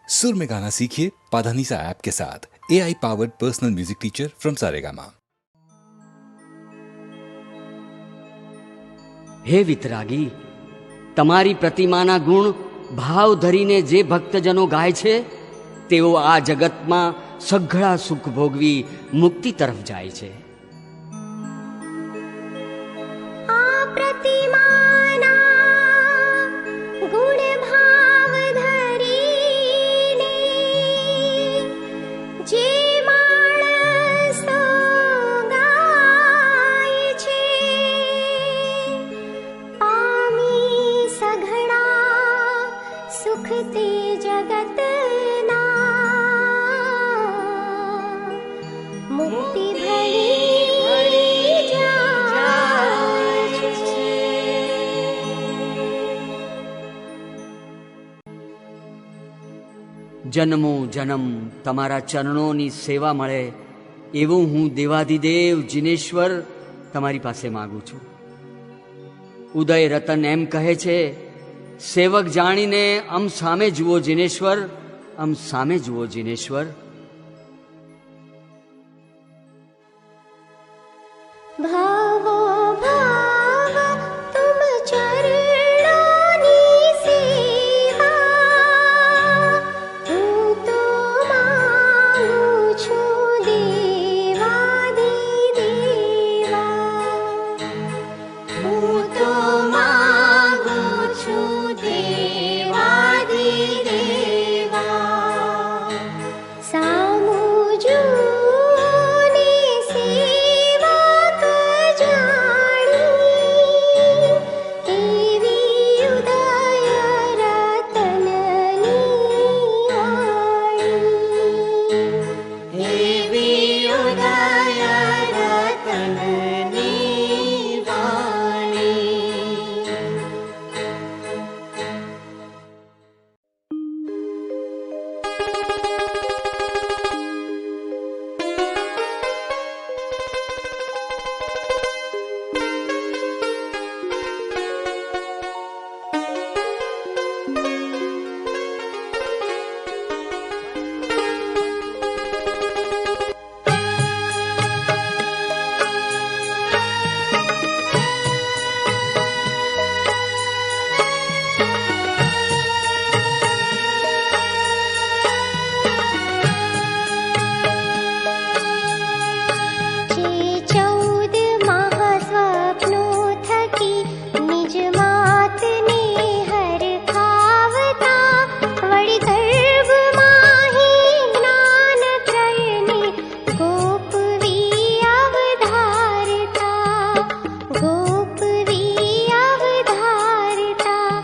सुर में गाना सीखिए पाधानीसा ऐप के साथ। AI powered personal music teacher from Saregama. હે વિતરાગી, તમારી પ્રતિમાના ગુણ ભાવ ધરીને જે ભક્તજનો ગાય છે તેઓ આ જગતમાં સઘળા સુખ ભોગવી મુક્તિ તરફ જાય છે. આ પ્રતિમાના ગુણ ભાવ ધરીને જે માણસો ગાય છે પામી સઘળા સુખ તે જગતના મુક્તિ ભળી જન્મો જન્મ તમારા ચરણોની સેવા મળે એવું હું દેવાધિદેવ જીનેશ્વર તમારી પાસે માગું છું. ઉદય રતન એમ કહે છે, સેવક જાણીને આમ સામે જુઓ જીનેશ્વર, આમ સામે જુઓ જીનેશ્વર. ભાવો ભાવ તુમ ચરણોની સેવા હું તો માનું છું દેવાધિદેવા. હું તો માગું છું દેવાધિદેવા. સામું જોને સેવક જાણી એવી ઉદય રતનની વાણી. એવી ઉદય રતનની વાણી. જે 14 મહાસ્વપ્નો થકી નિજ માતને હરખાવતા વળી ગર્ભમાહી જ્ઞાન ત્રયને ગોપવી અવધારતા. ગોપવી અવધારતા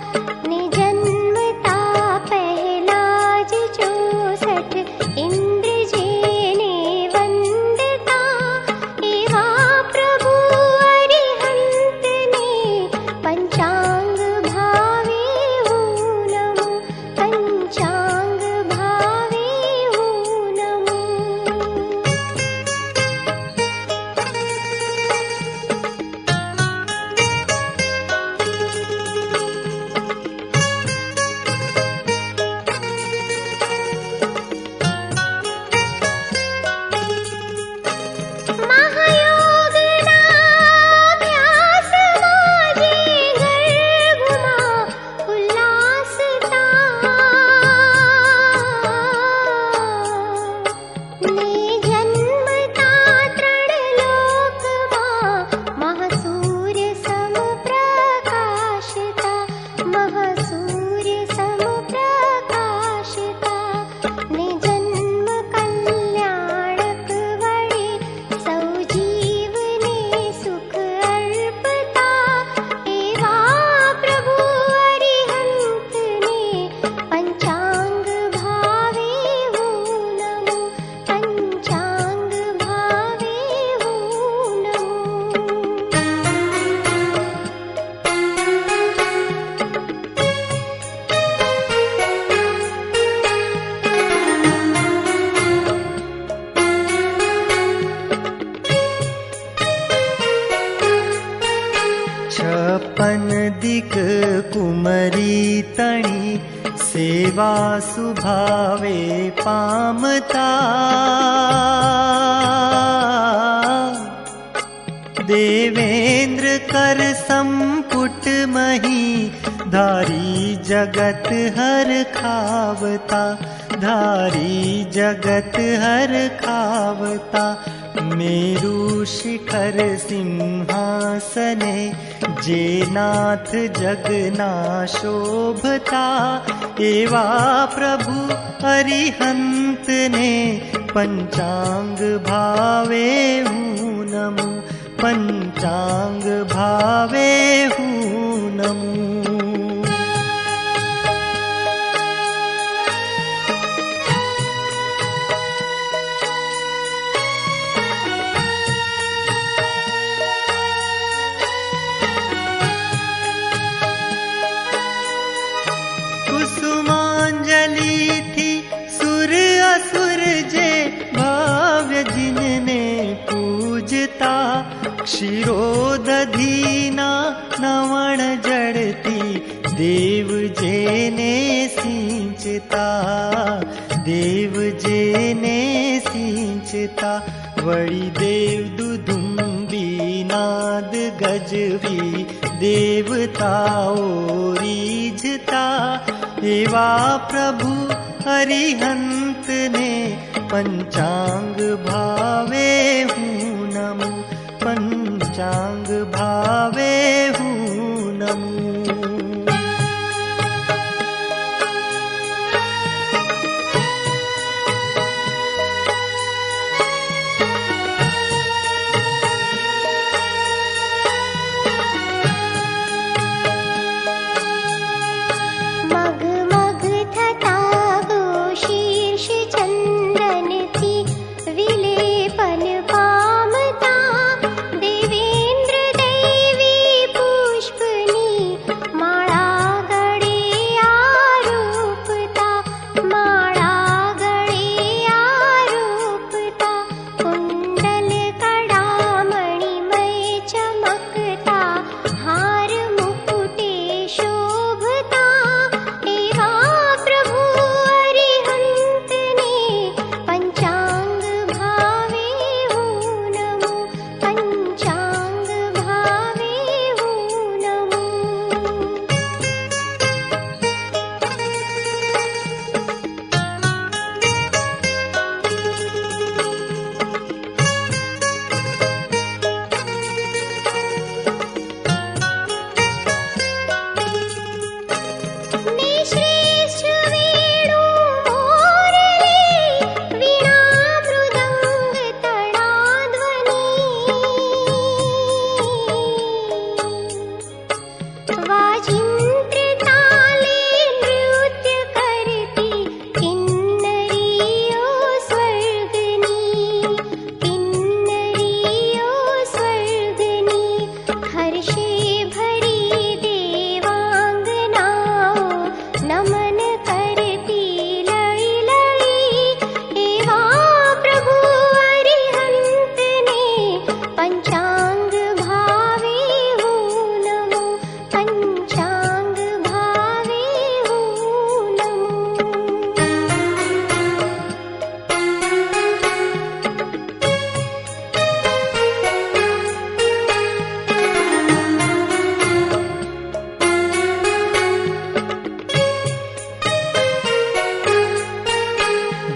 ને જન્મતા પહેલા જ 64 ઇન્દ્ર જેને વંદતા એવા પ્રભુ અરિહંતને પંચાંગ ભાવે હું નમું. પંચાંગ ભાવે હું નમું. મહાયોગના અભ્યાસમાં જે ગર્ભમાં ઉલ્લાસતા ને જન્મતા 3 લોકમાં મહાસૂર્ય સમ પ્રકાશતા. મહાસૂર્ય સમ પ્રકાશતા ને જન્મ કલ્યાણક વડે સૌ જીવને સુખ અર્પતા એવા પ્રભુ અરિહંતને પંચાંગ ભાવે હું નમું. પંચાંગ ભાવે હું નમું. छपन दिक कुमरी तणी सेवा सुभावे पामता देवेंद्र कर संपुट मही धारी जगत हर खावता धारी जगत हर खावता मेरु शिखर सिंहासने जे नाथ जगना शोभता एवा प्रभु अरिहंत ने पंचांग भावे हूँ नमो पंचांग भावे हूँ नमो। कुसुमांजलि थी सुर असुर जे भाव्य जिनने पूजता क्षीरोदधीना नवण जड़ती देव जेने सिंचता देव जेने सिंचता वड़ी देव दुदुम्बी नाद गजवी देवताओ रीझता एवा प्रभु हरिहंत ने पंचांग भावे हूँ नमो पंचांग भावे हूँ नमो।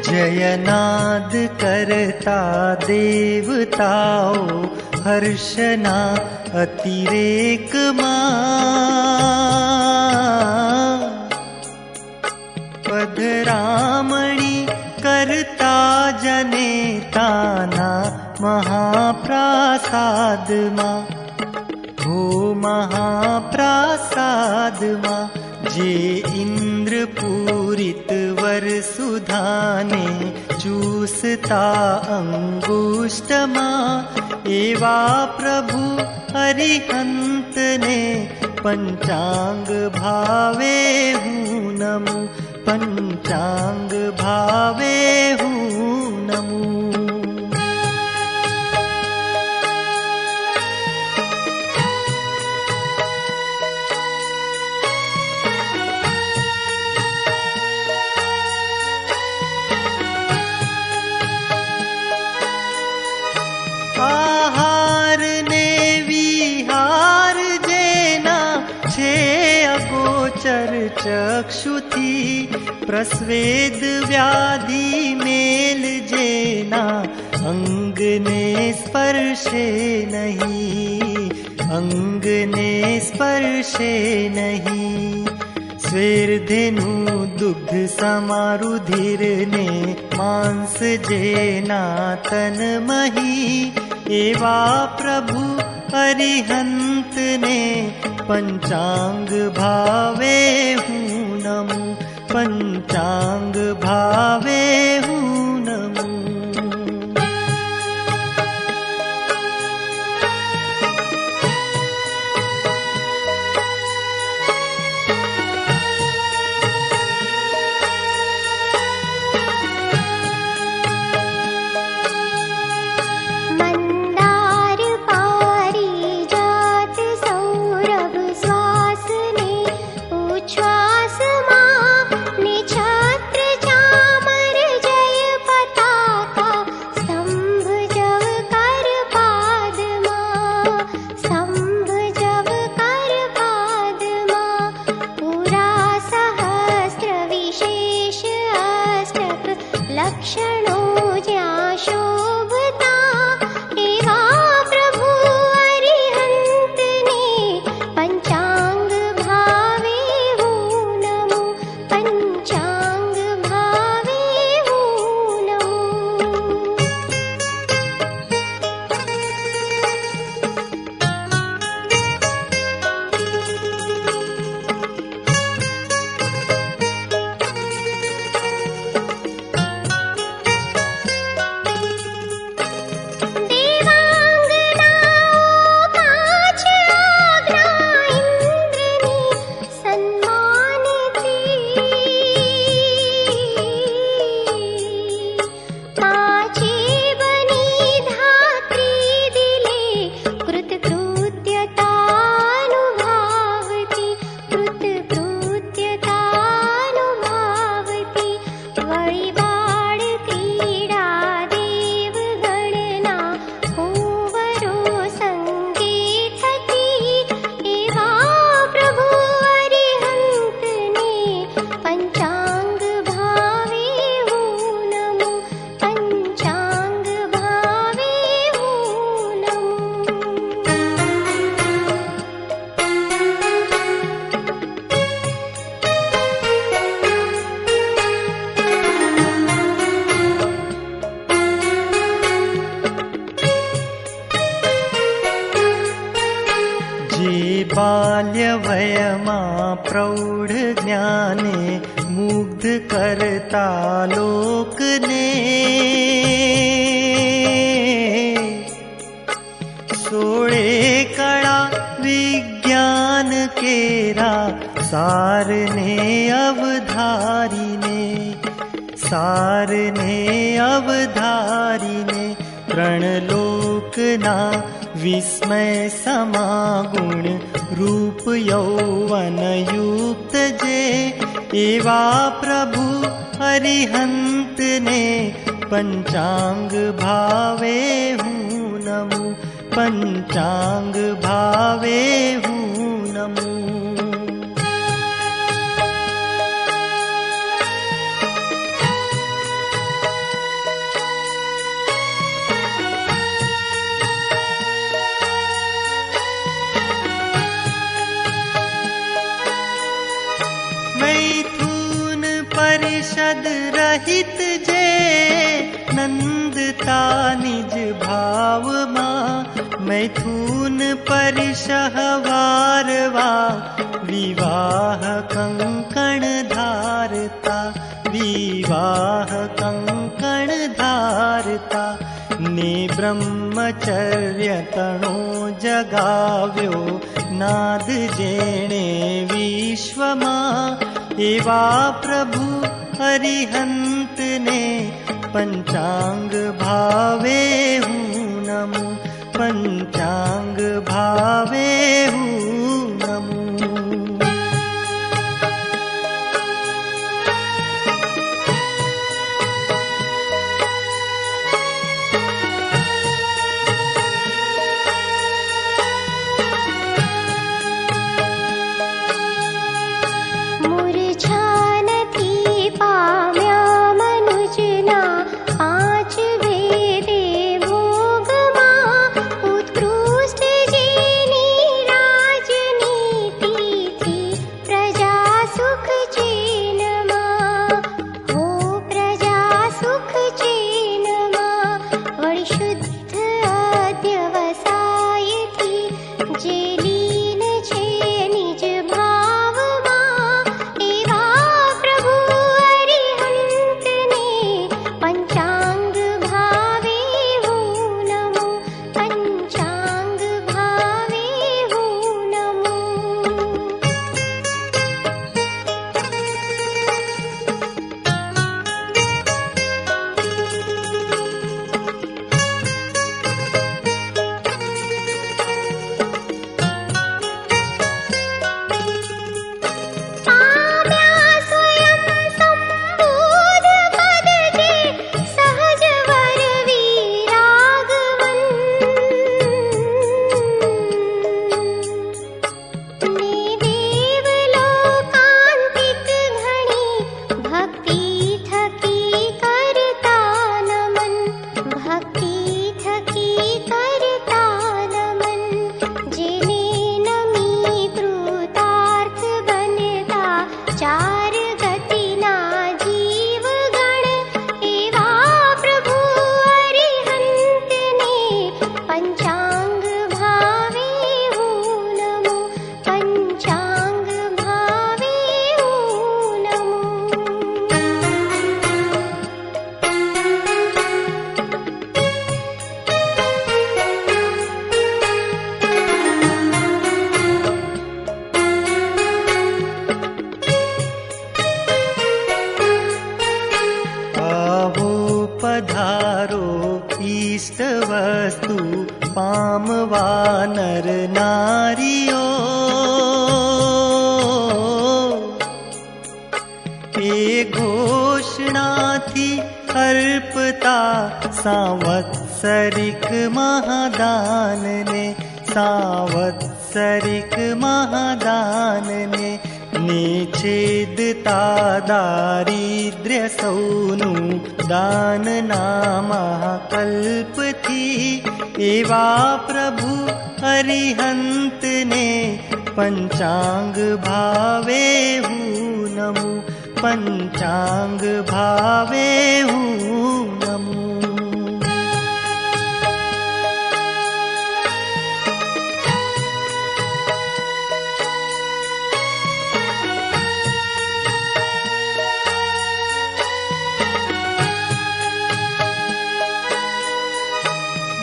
जयनाद करता देवताओ हर्षना अतिरेक पधरामणि करता जनेताना महाप्रासाद हो महाप्रासाद जे इंद्र पूरित वर सुधाने चूसता अंगुष्टमा एवा प्रभु हरिहंत ने पंचांग भावे हूँ नमो पंचांग भावे हूँ नमो। चक्षुथी प्रस्वेद व्याधि मेल जेना अंग ने स्पर्शे नहीं, अंग ने स्पर्शे नहीं। स्वेर्धेनु दुग्ध समारुधिर ने मांस जेना तन मही, एवा प्रभु अरिहंत ने पंचांग भावे हूँ नमु, पंचांग भावे हूँ नमु। बाल्यवयमा प्रौढ ज्ञाने मुग्ध करता लोकने, सोळे कळा विज्ञान केरा सारने अवधारीने, सारने अवधारीने। रणलोकना विस्मय समागुण रूप यौवन युक्त जे, एवा प्रभु अरिहंत ने पंचांग भावे हूँ नमु, पंचांग भावे हूँ नमु। मैथुन परिषद रहित जे नंदता निज भाव मां, मैथुन परिशहवारवा विवाह कंकण धारता, विवाह कंकण धारता। ने ब्रह्मचर्य तणो जगाव्यो नाद जेणे विश्वमा, एवा प्रभु अरिहंत ने पंचांग भावे हूँ नमु, पंचांग भावे हूँ नमु। मुर पधारो इष्ट वस्तु पामवा नर नारियो ए घोषणा थी अर्पता सांवत्सरिक महादान ने सांवत्सरिक महादान ने छेदता दारिद्र्य सौनु दान नामा कल्प थी एवा प्रभु अरिहंत ने पंचांग भावे हूँ नमु पंचांग भावे हूँ नमु।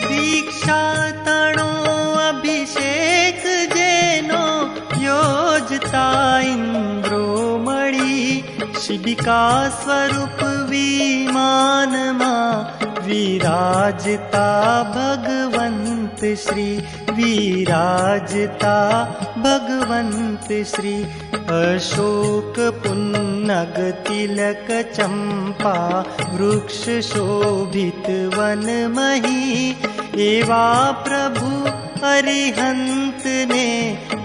दीक्षा तणो अभिषेक जेनो योजता इंद्रो मणि शिबिका स्वरूप विमान मां विराजता भगवंत श्री विराजता भगवंत श्री अशोक पुन्नग तिलक चंपा वृक्ष शोभित वन मही एवा प्रभु अरिहंत ने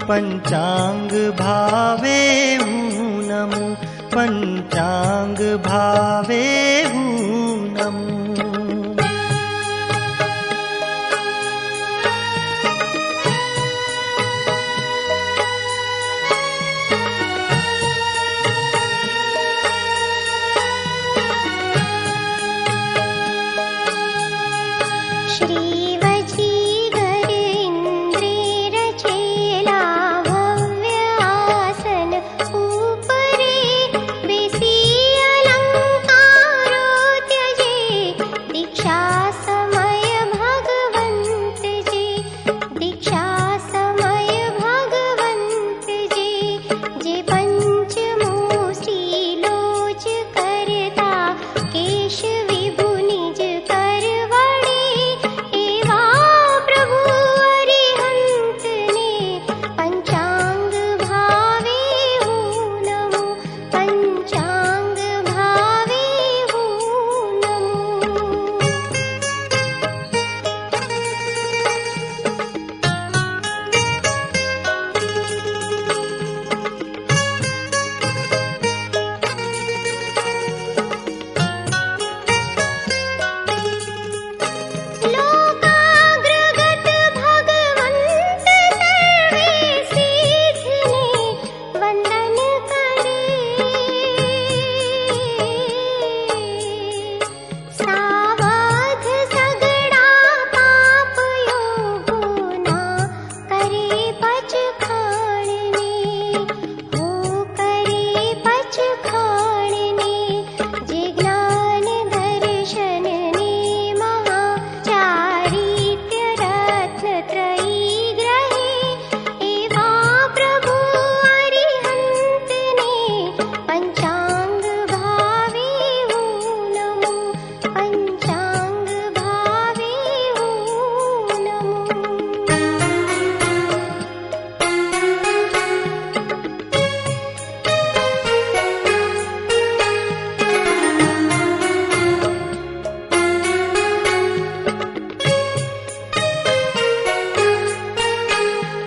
पंचांग भावे हूँ नमु पंचांग भावे हूँ नमु।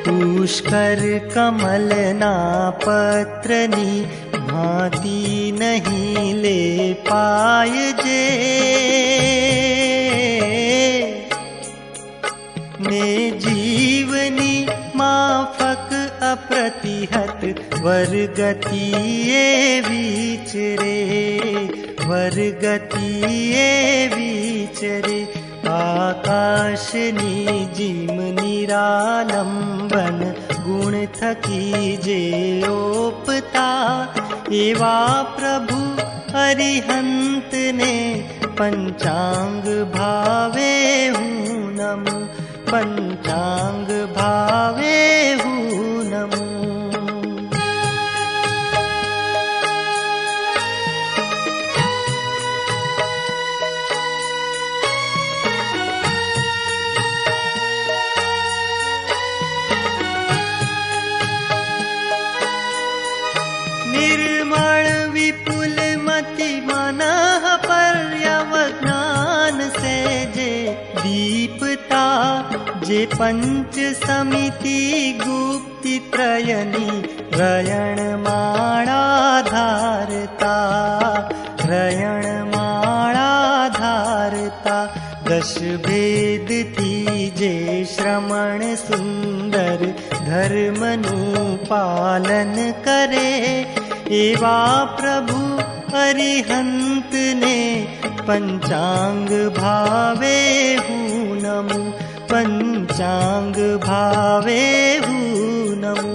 पुष्कर कमलना पत्रनी भांति नहीं ले पाय जे ने जीवनी माफक अप्रतिहत वर्गति विचरे वर्गति विचरे आकाशनी जिम निरालंबन गुण थकी जे ओपता एवा प्रभु अरिहंत ने पंचांग भावे हूँ नमु पंचांग भावे हूँ नमु। जे पंच समिति गुप्ति त्रयनी रयण माळा धारता, रयण माळा धारता। दश भेद थी जे श्रमण सुंदर धर्मनु पालन करे, एवा प्रभु अरिहंत ने पंचांग भावे हूँ नमु, पंचांग भावे हूँ नमु।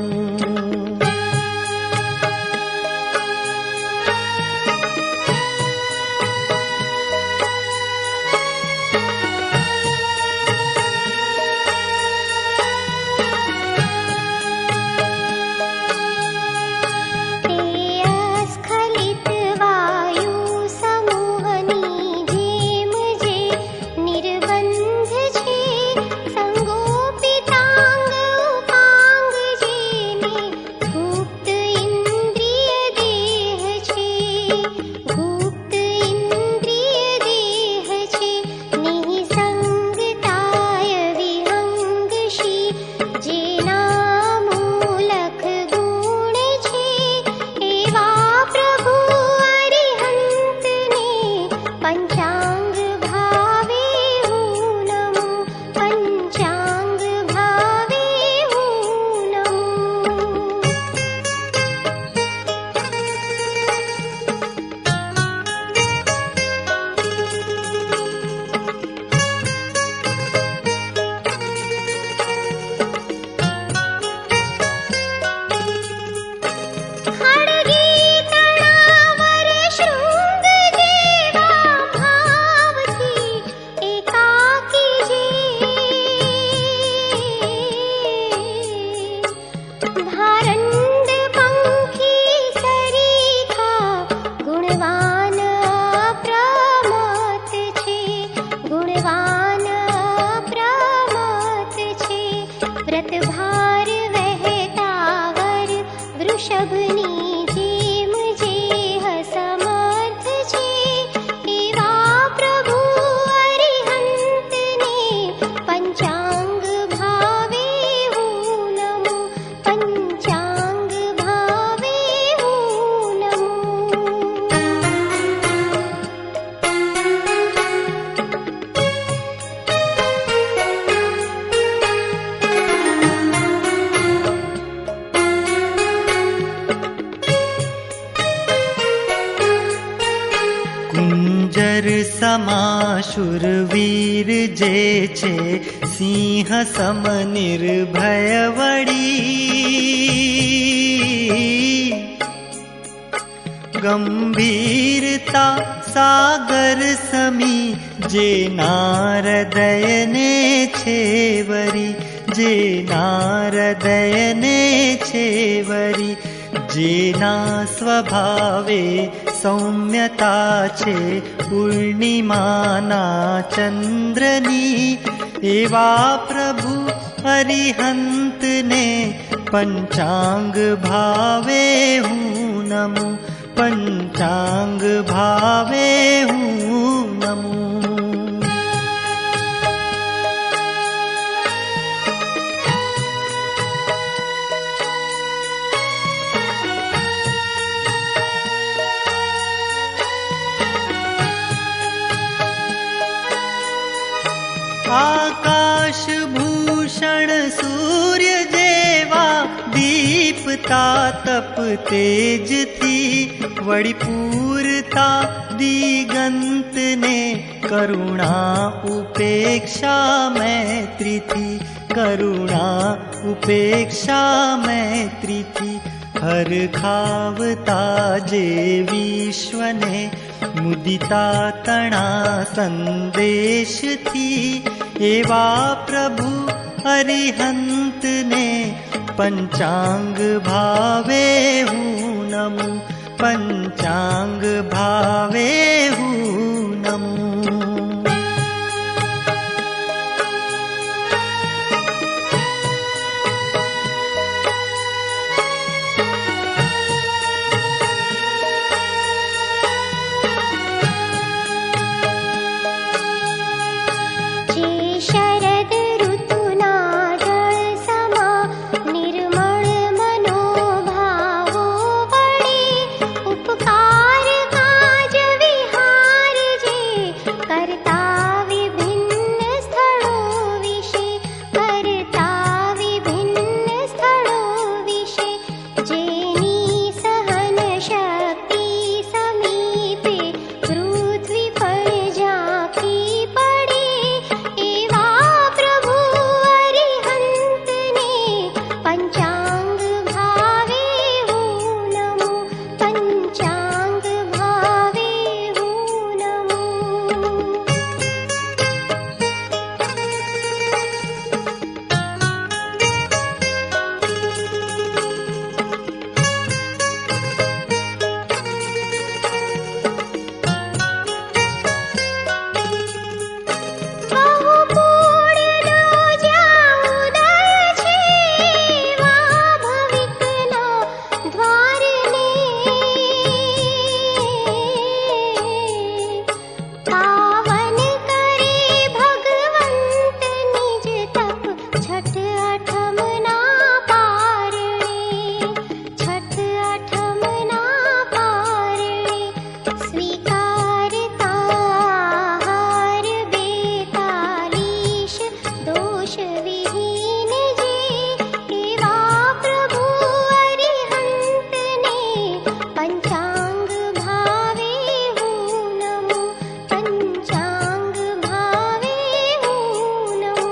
शूरवीर जे छे सिंह सम निर्भय वडी, गंभीरता सागर समी जे नारदय ने छेवरी, जे नारदय ने छेवरी। जेना स्वभावे सौम्यता छे पूर्णिमाना चंद्रनी, एवा प्रभु अरिहंत ने पंचांग भावे हूँ नमु, पंचांग भावे हूँ नमु। आकाश भूषण सूर्य जेवा दीपता तप तेज थी, वड़ी पूरता दिगंत ने करुणा उपेक्षा मैत्री थी, करुणा उपेक्षा मैत्री थी। हर खावता जे विश्व ने मुदिता तणा संदेश थी, एवा प्रभु अरिहंत ने पंचांग भावे हूँ नमु, पंचांग भावे हूँ नमु। शरद ऋतुना करता विभिन्न स्थळों विषे, करता विभिन्न स्थळों विषे, जेनी सहन शक्ति समीपे पृथ्वी पर झांकी पडे, एवा प्रभु अरिहंत ने पंचांग भावे हो नमो, पंचांग भावे हो नमो। बहु पुण्यનો જ્યાં ઉદય છે, વા ભવિકના દ્વારને પાવન કરે ભગવંત નિજ તપ, છઠ અઠમના પારણે, છઠ અઠમના પારણે, સ્વીકારતા હાર બેતાલીશ દોષ વિહીન જે, એવા પ્રભુ અરિહંત ને પંચાંગ ભાવે હો નમો, પંચાંગ ભાવે હો નમો।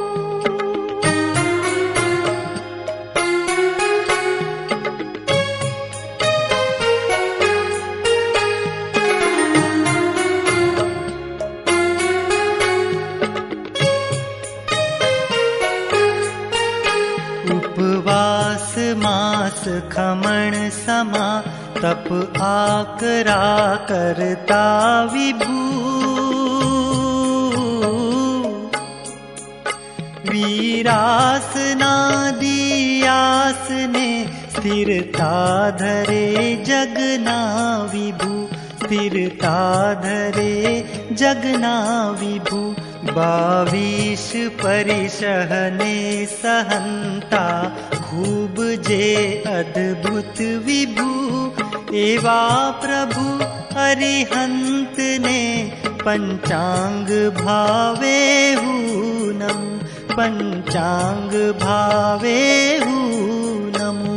उपवास मास खमण समा, तप आकरा करता विभू, वीरासना दियासने स्थिरता धरे जगना विभू, स्थिरता धरे जगना विभू, 22 परिशहने सहंता खूब जे अद्भुत विभू, एवा प्रभु अरिहंत ने पंचांग भावे हूँ नमो, पंचांग भावे हूँ नमो।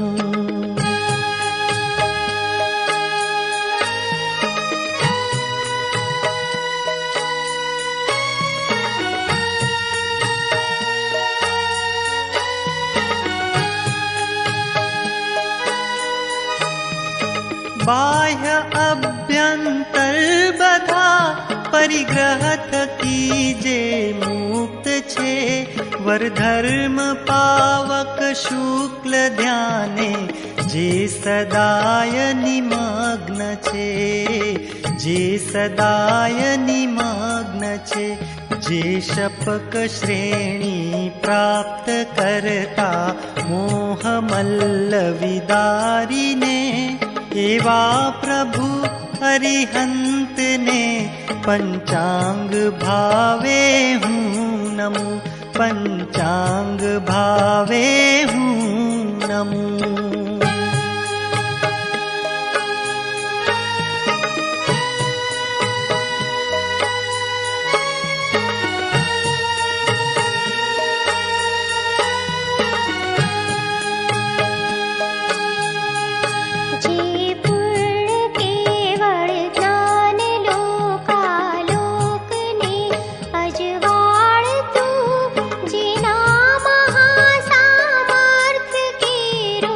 बाह्य अभ्यंतर बधा परिग्रह थकीजे मुक्त छे, वर धर्म पावक शुक्ल ध्याने जे सदाय निमग्न छे, जे सदाय निमग्न छे, जे शपक श्रेणी प्राप्त करता मोह मल्ल विदारिने, एवा प्रभु अरिहंत ने पंचांग भावे हूँ नमो, पंचांग भावे हूँ नमो। જે પૂર્ણ કેવળ જ્ઞાન લોકાલોકને અજવાળતું, જેના મહાસામર્થ્ય કેરો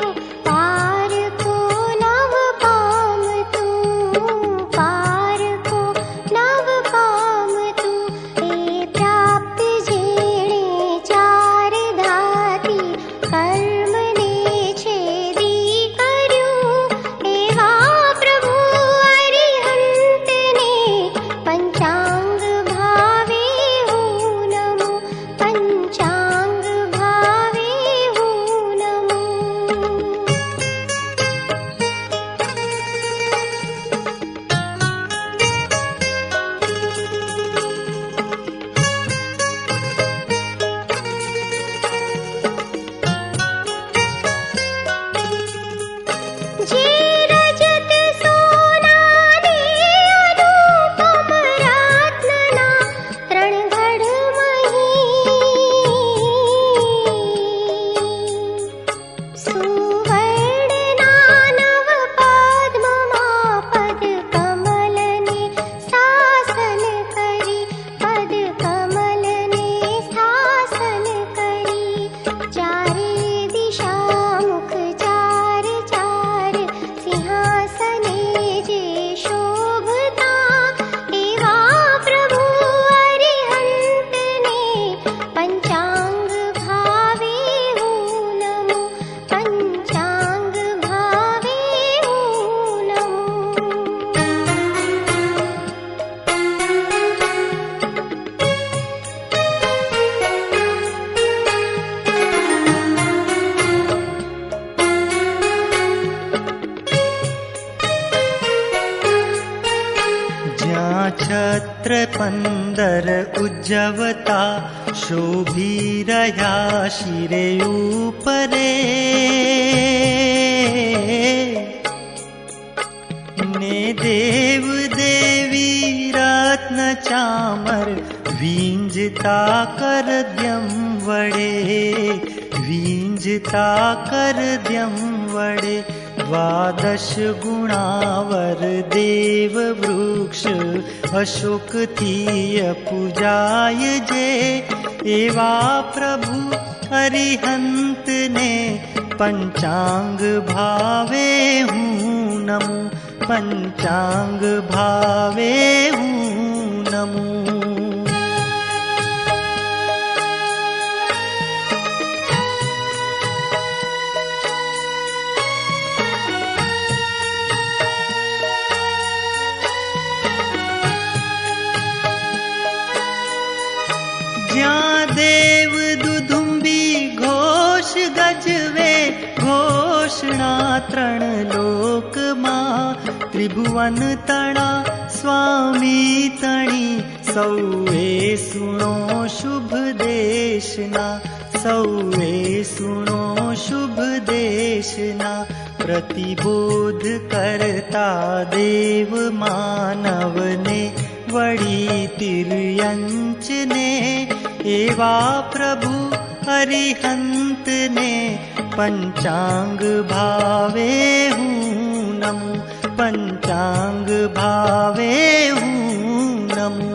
15 ઉજ્જવતા શોભી રહ્યા શિરે ઉપરે ને દેવ દેવી રત્ન ચામર વીંજતા કરદ્યમ વડે વીંજતા કરદ્યમ વડે દ્વાદશ ગુણાવર દેવ વૃક્ષ અશોકથી પૂજાય જે એવા પ્રભુ અરિહંતને પંચાંગ ભાવે હું નમું પંચાંગ ભાવે હું નમું જ્યાં દેવ દુદુંબી ઘોષ ગજવે ઘોષણા 3 લોકમાં ત્રિભુવન તણા સ્વામી તણી સૌએ સુણો શુભ દેશના સૌએ સુણો શુભ દેશના પ્રતિબોધ કરતા દેવ માનવને વળી તિર્યંચને એવા પ્રભુ હરિહંતને પંચાંગ ભાવે હું નમું પંચાંગ ભાવે હું નમું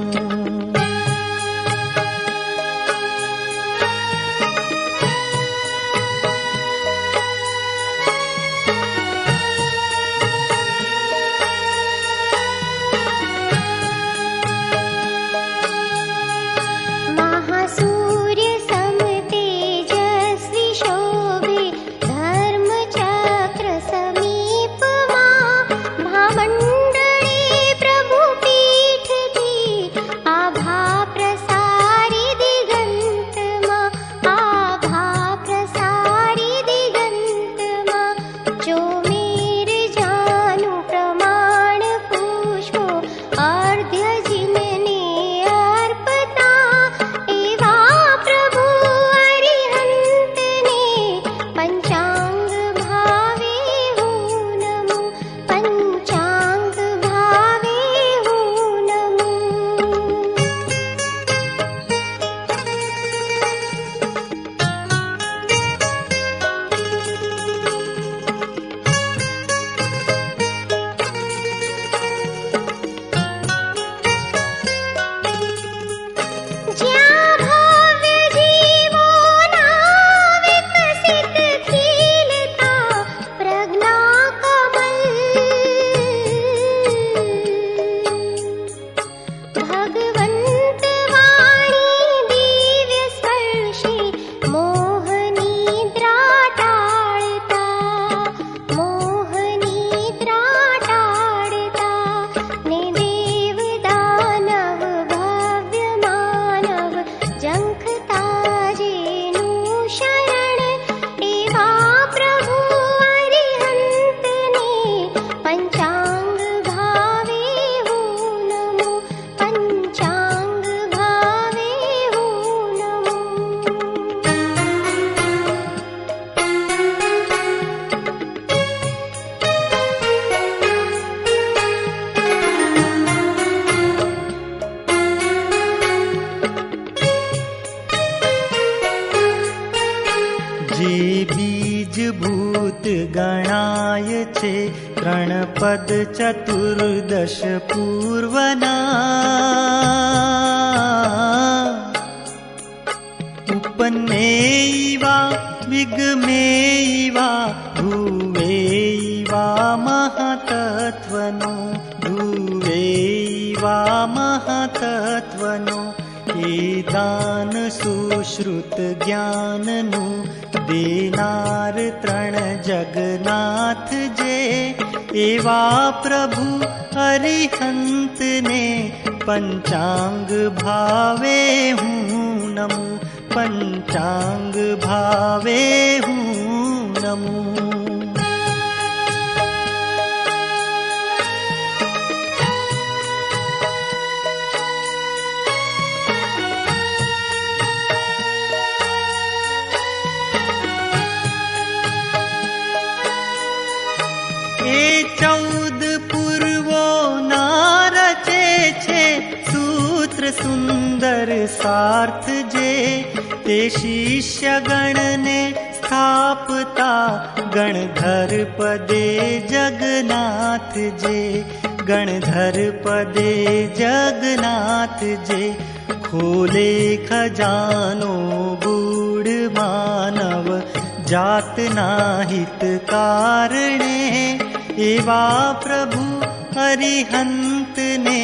महासूर्य सम तेजस्वी शोभे धर्मचक्र समीपમાં ભામંડળે પ્રભુ પીઠથી આભા પ્રસારી દિગંતમાં આભા પ્રસારી દિગંતમાં ચોમેર જાનું પ્રમાણ પુષ્પો અર્ધ્ય જીનને અર્પતા એવા પ્રભુ અરિહંતને પંચાંગ ભાવે હું નમું પંચાંગ ભાવે હું નમું જ્યાં ભવ્ય જીવોના વિકસિત ખીલતા પ્રજ્ઞા કમલ ભગવંત વાણી દિવ્ય સ્પર્શી મોહની ત્રાટાળતા ને દેવ દાનવ ભવ્ય માનવ જંખતા જેનું શરણ એવા પ્રભુ અરિહંતને પંચાંગ ભાવે હું નમું પંચાંગ ભાવે હું નમું જે બીજભૂત ગણાય છે 3 પદ ચતુર્દશ પૂર્વના ઉપનેયવા વિગમેયવા ધ્રુવેયવા મહાતત્વનો ધ્રુવેયવા મહાતત્વનો એ દાન સુશ્રુત જ્ઞાનનું દેનાર 3 જગન્નાથ જે એવા પ્રભુ અરિહંતને પંચાંગ ભાવે હું નમું પંચાંગ ભાવે હું નમું सुंदर सार्थ जे ते शिष्य गणने स्थापता गणधर पदे जगन्नाथ जे गणधर पदे जगन्नाथ जे खोले खजानो गूढ़ मानव जातना हित कारणे एवा प्रभु अरिहंत ने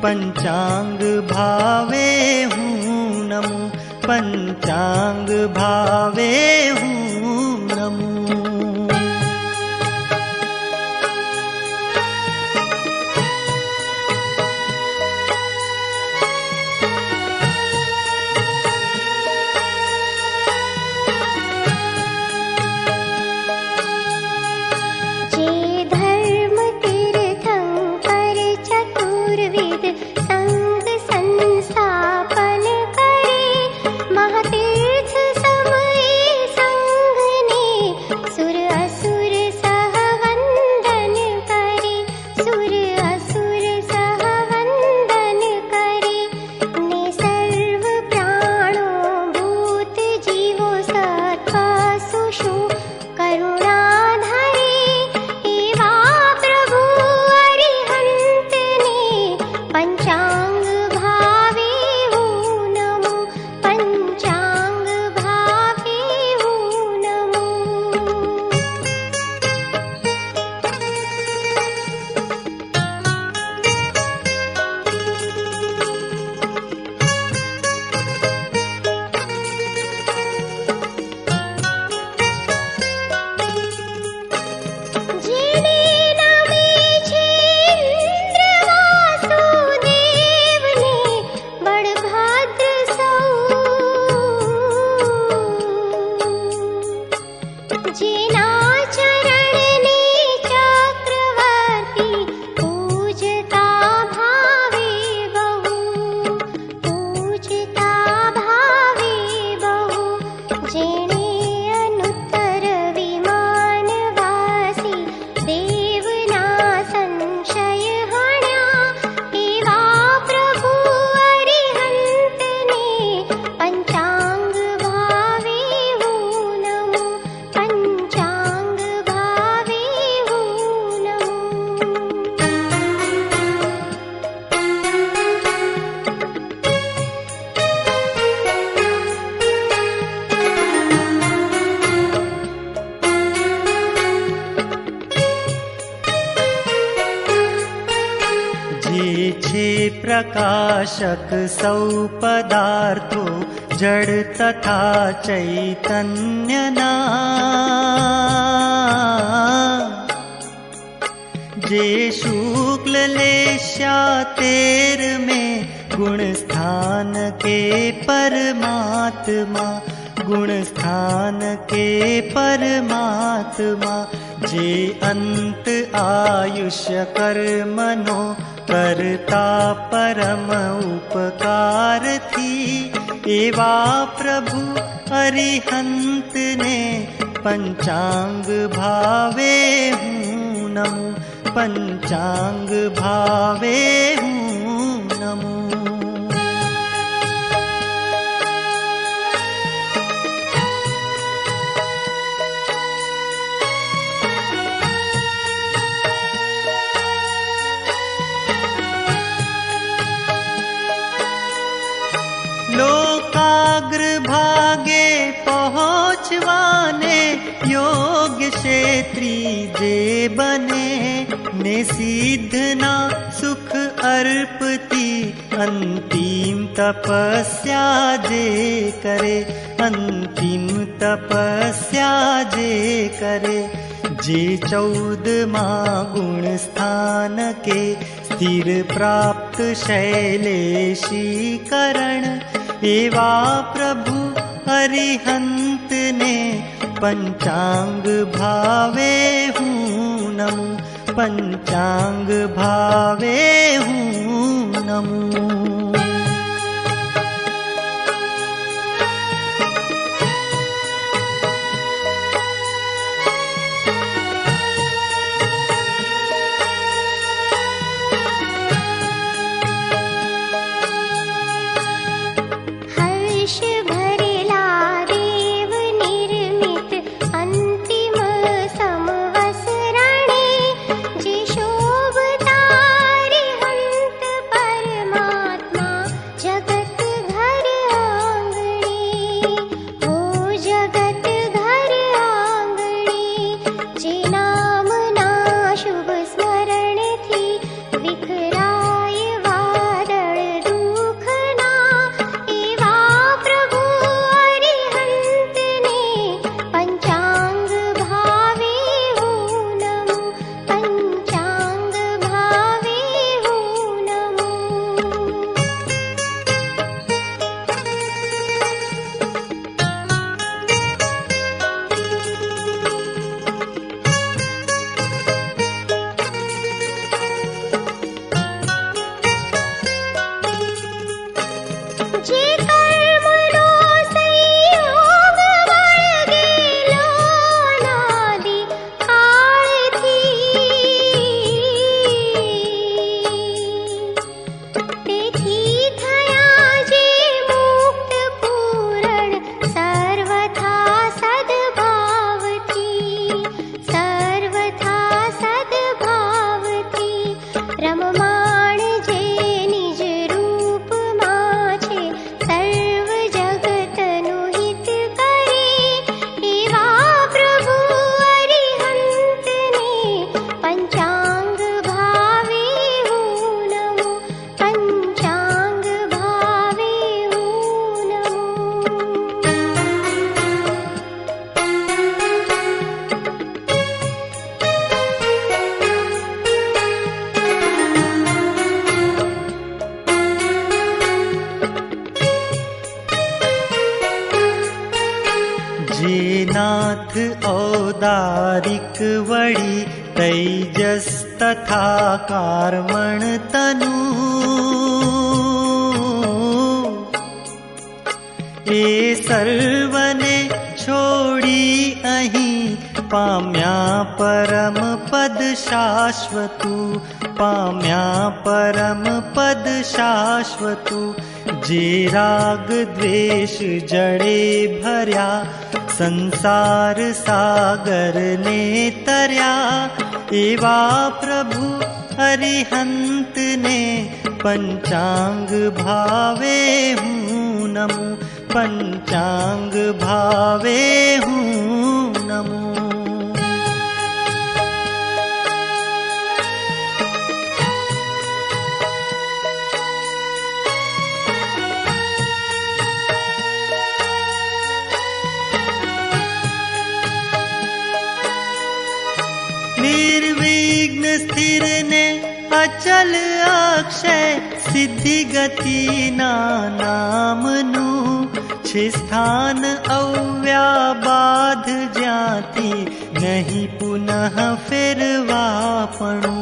पंचांग भावे हूँ नमो पंचांग भावे हूँ नमो। प्रकाशक सौ पदार्थो जड़ तथा चैतन्यना जे शुक्ल लेश्या तेर में गुण स्थान के परमात्मा गुण स्थान के परमात्मा जे अंत आयुष्य कर्मनो करता परम उपकार थी एवा प्रभु अरिहंत ने पंचांग भावे हूँ नमो पंचांग भावे हूँ नमो। लोकाग्र भागे पहुँचवाने योग्य क्षेत्री जे बने ने सिद्धना सुख अर्पती अंतिम तपस्या जे करे अंतिम तपस्या जे करे जे 14 गुण स्थान के स्थिर प्राप्त शैलेशी करण एवा प्रभु अरिहंत ने पंचांग भावे हूँ नमो पंचांग भावे हूँ नमो। हर्ष भरेला देव निर्मित अंतिम समवसरणे जे शोभतारे हंत परमात्मा जगत घर आंगणे हो जगत घर आंगणे जे नामना शुभ स्मरण थी विखराय वादळ दुखना एवा प्रभु अरिहंतने पंचांग भावे હું નમું पंचांग भावे હું નમું જે કર્મનો સંયોગ વળગેલો અનાદિ કાળથી તેથી થયા જે મુક્ત પૂરણ સર્વથા સદભાવથી રમમાણ જે નિજ રૂપમાં છે સર્વ જગતનું હિત કરે એવા પ્રભુ અરિહંતને પંચાંગ ભાવે હું નમું પંચાંગ ભાવે હું નમું જે નાથ ઔદારિક વળી તૈજસ તથા કાર્મણ તનુ એ સર્વને છોડી અહીં પામ્યા પરમ પદ શાશ્વતું પામ્યા પરમ પદ શાશ્વતું જે રાગ દ્વેષ જડે ભર્યા સંસાર સાગરને તર્યા એવા પ્રભુ અરિહંતને પંચાંગ ભાવે હું નમું પંચાંગ ભાવે હું નમું निर्विघ्न स्थिर ने अचल अक्षय सिद्धि गति ना नामનું છે સ્થાન અવ્યાબાધ જ્યાંથી નહીં પુનઃ ફેરવાપણું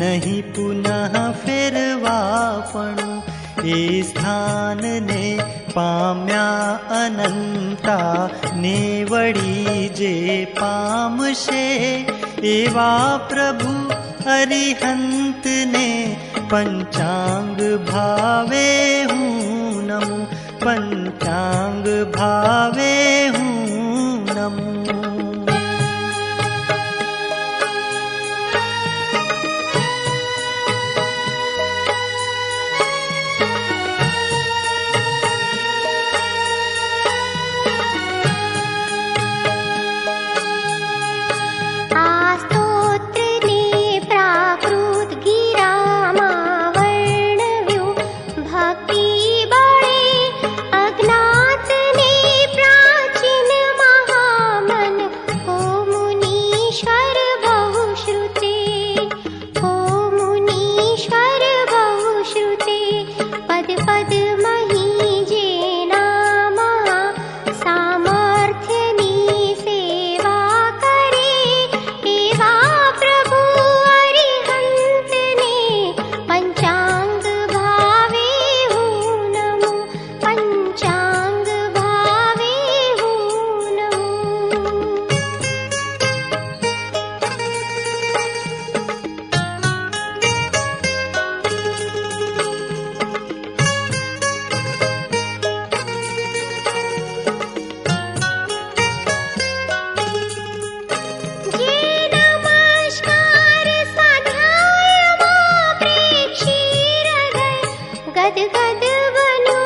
નહીં પુનઃ ફેરવાપણું એ સ્થાનને પામ્યા અનંતા ને વળી જે પામશે એવા પ્રભુ અરિહંતને પંચાંગ ભાવે હું નમું પંચાંગ ભાવે હું નમું આ સ્તોત્રને પ્રાકૃત ગીરામાં વર્ણવ્યું ભક્તિ બળે અજ્ઞાતને પ્રાચીન મહામન હો મુનીશ્વર બહુશ્રુતે હો મુનીશ્વર બહુશ્રુતે પદ પદ મહી જે નામા સામર્થ્યની સેવા કરે એવા પ્રભુ અરિહંતને પંચાંગ ભાવે હું નમું પંચાંગ ભાવે હું નમું गदगद बनो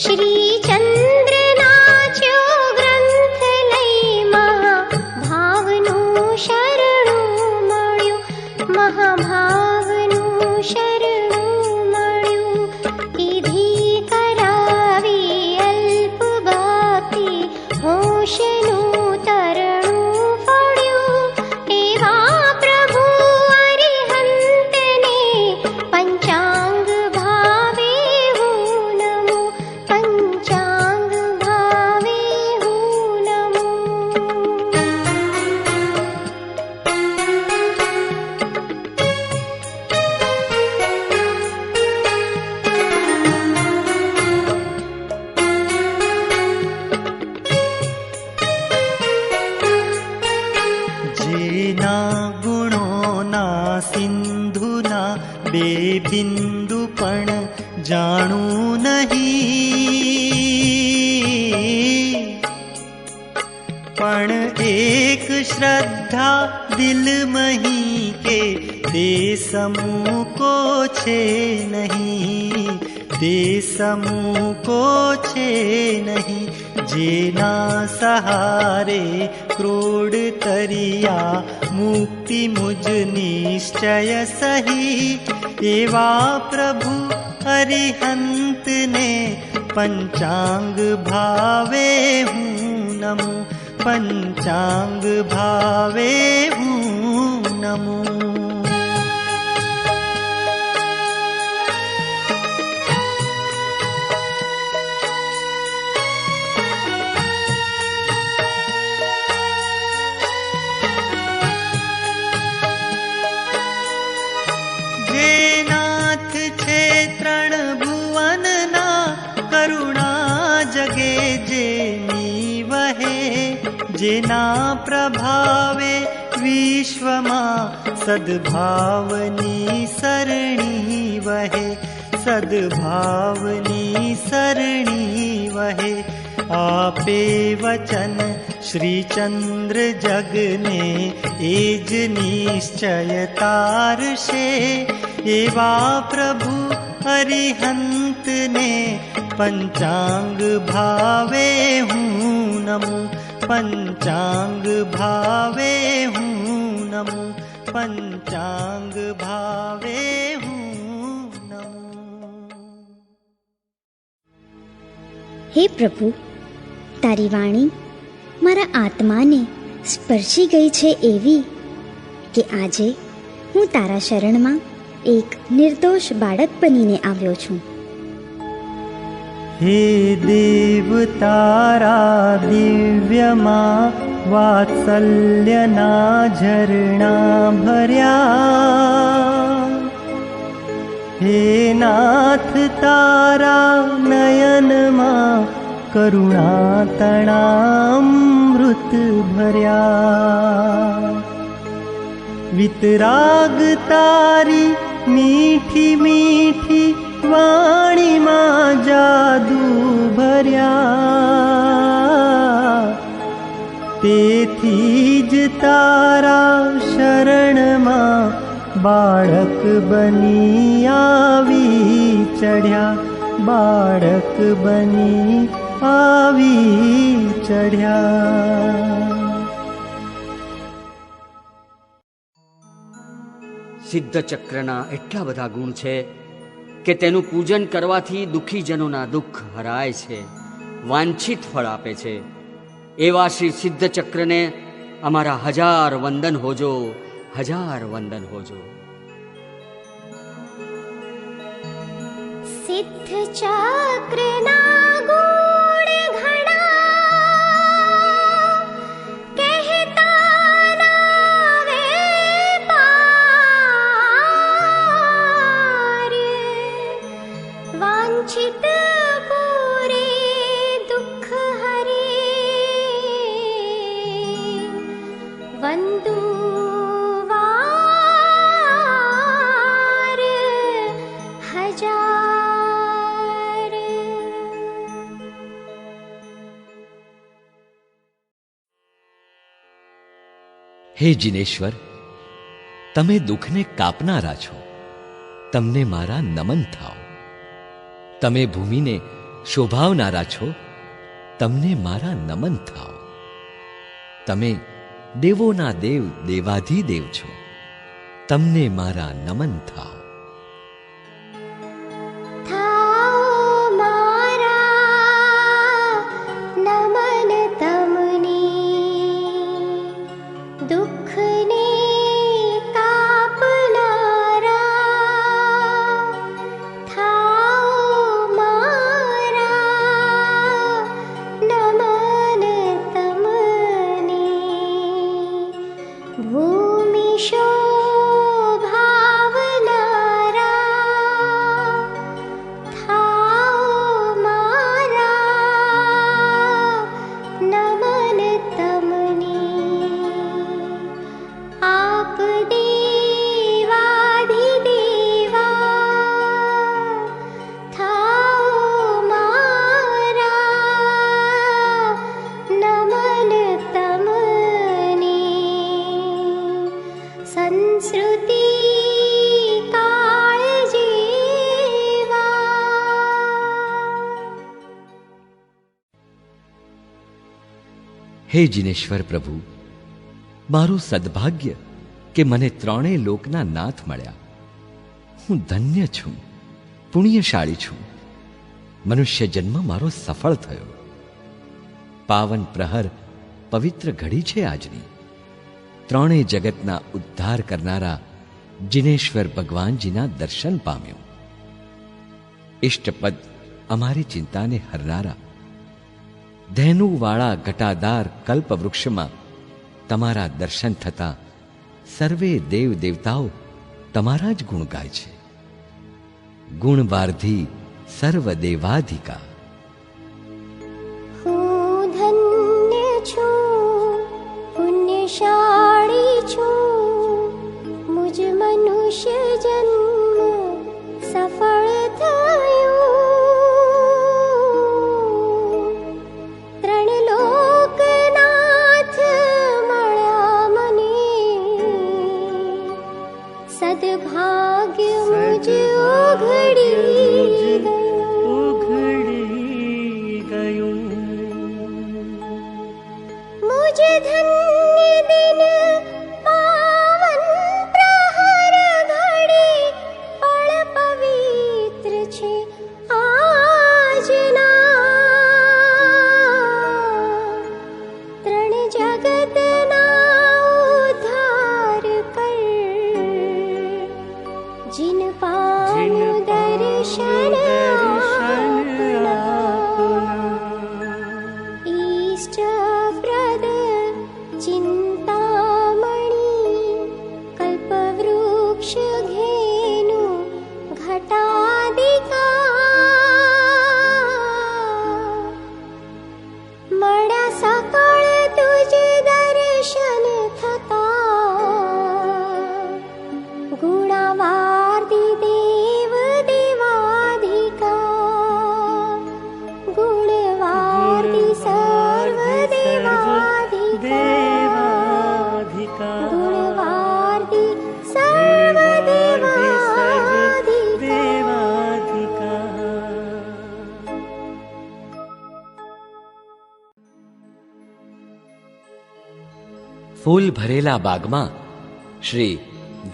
श्री चंद्र नाच्यो ग्रंथ लई महाभावनु शरणु मळ्यो महाभावनु शरणु मळ्यो कीधी करावी अल्प भक्ति होशनु तरણું ફળ્યું એવા પ્રભુ અરિહંતને પંચાંગ ભાવે હું નમો પંચાંગ ભાવે હું નમો જેના ગુણોના સિંધુના બે બિંદુ પણ જાણું નહીં પણ એક શ્રદ્ધા દિલમહી કે તે સમૂકો છે નહીં તે સમૂકો છે નહીં જેના સહારે ક્રોડ તરિયા મુક્તિ મુજ નિશ્ચય સહી એવા પ્રભુ અરિહંતને પંચાંગ ભાવે હું નમો પંચાંગ ભાવે હું નમો નાથ છે ત્રણ ભુવનના કરુણા જગે જેની વહે જેના પ્રભાવે વિશ્વમાં સદભાવની સરણી વહે સદભાવની સરણી વહે આપે વચન શ્રીચંદ્ર જગને એ જ નિશ્ચય તારશે એવા પ્રભુ અરિહંતને પંચાંગ ભાવે હું નમો પંચાંગ ભાવે હું નમો પંચાંગ ભાવે હું નમો હે પ્રભુ, તારી વાણી મારા આત્માને સ્પર્શી ગઈ છે એવી કે આજે હું તારા શરણમાં એક નિર્દોષ બાળક બનીને આવ્યો છું. હે દેવ તારા દિવ્યમાં વાત્સલ્યના ઝરણા ભર્યા હે નાથ તારા નયનમાં કરુણા તણામૃત ભર્યા વિતરાગ તારી મીઠી મીઠી વાણીમાં જાદુ ભર્યા તેથી જ તારા શરણમાં બાળક બની આવી ચઢ્યા બાળક બની આવી ચઢ્યા. સિદ્ધ ચક્રના એટલા બધા ગુણ છે કે તેનું પૂજન કરવાથી દુઃખીજનોના દુઃખ હરાય છે, વાંછિત ફળ આપે છે. એવા શ્રી સિદ્ધ ચક્રને અમારા 1000 વંદન હોજો, 1000 વંદન હોજો. સિદ્ધ ચક્રના ગુણ ઘણા કહેતા નાવે પાર વાંછિત પૂરે દુઃખ હરે વંદુ વાર 1000. હે જિનેશ્વર, તમે દુઃખને કાપનારા છો, તમને મારા નમન થાઓ. તમે ભૂમિને શોભાવનારા છો, તમને મારા નમન થાઓ. તમે દેવોના દેવ દેવાધિદેવ છો, તમને મારા નમન થાઓ. થાઓ મારા નમન તમને, દુઃખને કાપનારા. થાઓ મારા નમન તમને, ભૂમિ શોભાવનારા. થાઓ મારા નમન તમને, આપ દેવાધિદેવા. થાઓ મારા નમન તમને, સંસ્કૃતિ કાળ જેવા. હે જિનેશ્વર પ્રભુ, મારું સદભાગ્ય કે મને ત્રણેય લોકના નાથ મળ્યા. હું ધન્ય છું, પુણ્યશાળી છું. મનુષ્ય જન્મ મારો સફળ થયો. પાવન પ્રહર, પવિત્ર ઘડી છે આજની. ત્રણેય જગતના ઉદ્ધાર કરનારા જિનેશ્વર ભગવાનજીના દર્શન પામ્યું. ઇષ્ટપદ અમારી ચિંતાને હરનારા, ધેનુવાળા ઘટાદાર કલ્પવૃક્ષમાં તમારા દર્શન થતાં સર્વે દેવ દેવતાઓ તમારા જ ગુણ ગાય છે. ગુણવાર્ધી સર્વ દેવાધિકા. હું ધન્ય છું, પુણ્યશાળી છું, મુજ મનુષ્ય જન્મ સફળ થયો. ત્રણ લોકનાથ મળ્યા મને, સદભાગ્ય મુજ ઉઘડી ગયું. મુજ ધન્ય દિન પાવન પ્રહર ઘડી, પળ પવિત્ર છે આજના. ત્રણ જગતના ઉદ્ધાર કર, जिन पानु दर्शन आपना. ईष्ट प्रद चिंतामणि, कल्पवृक्ष घेनु घटादिका. મળ્યા સકળ તુજ દર્શન થતા, ગુણાવાર્ધી દેવ દેવાધિકા. ગુણવાર્ધી સર્વ દેવાધિકા. ગુણવાર્ધી સર્વ દેવાધિકા. ફૂલ ભરેલા બાગમાં શ્રી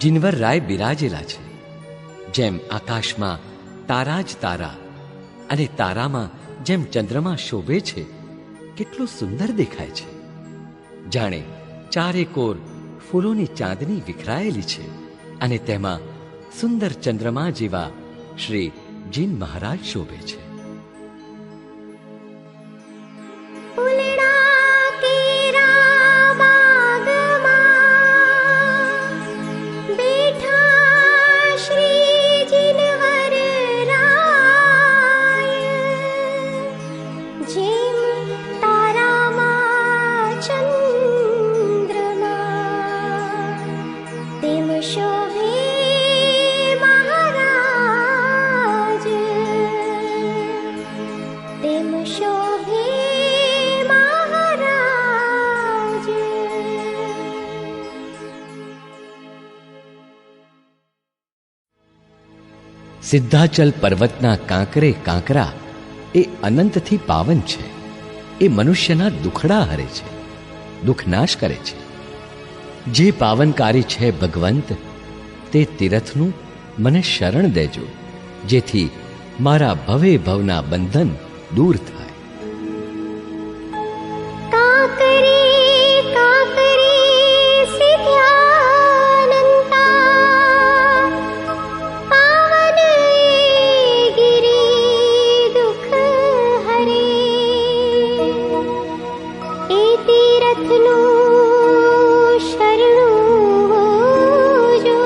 જિનવરરાય બિરાજેલા છે. જેમ આકાશમાં તારા જ તારા અને તારામાં જેમ ચંદ્રમા શોભે છે, કેટલું સુંદર દેખાય છે. જાણે ચારે કોર ફૂલોની ચાંદની વિખરાયેલી છે અને તેમાં સુંદર ચંદ્રમા જેવા શ્રી જીન મહારાજ શોભે છે. ફૂલડા કેરા બાગમાં બેઠા શ્રી જિનવરરાય. જેમ તારામાં ચંદ્રમા, તેમ શોભે મહારાજ. સિદ્ધાચલ પર્વતના કાંકરે કાંકરા એ અનંતથી પાવન છે. એ મનુષ્યના દુખડા હરે છે, દુઃખનાશ કરે છે. જે પાવનકારી છે ભગવંત, તે તીરથનું મને શરણ દેજો, જેથી મારા ભવે ભવના બંધન દૂર થાય. કાકરે કાકરે સિદ્ધાનંતા પાવન ગિરી દુઃખ હરે એ તીરથનું શરણું હોજો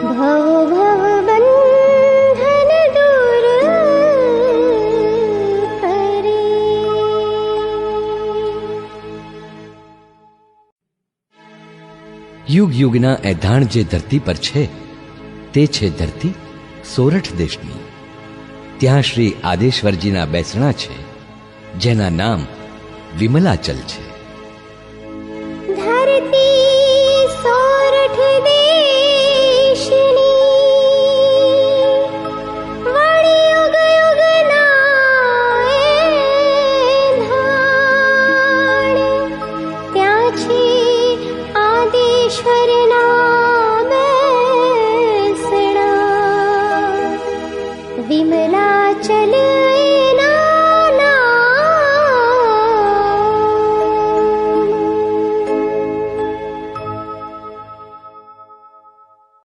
ભવ ભવ બંધન દૂર કરે. યુગ યુગના એધાણ જે ધરતી પર છે તે છે ધરતી સોરઠ દેશની. ત્યાં શ્રી આદેશ્વરજીના બેસણા છે, જેના નામ વિમલાચલ છે.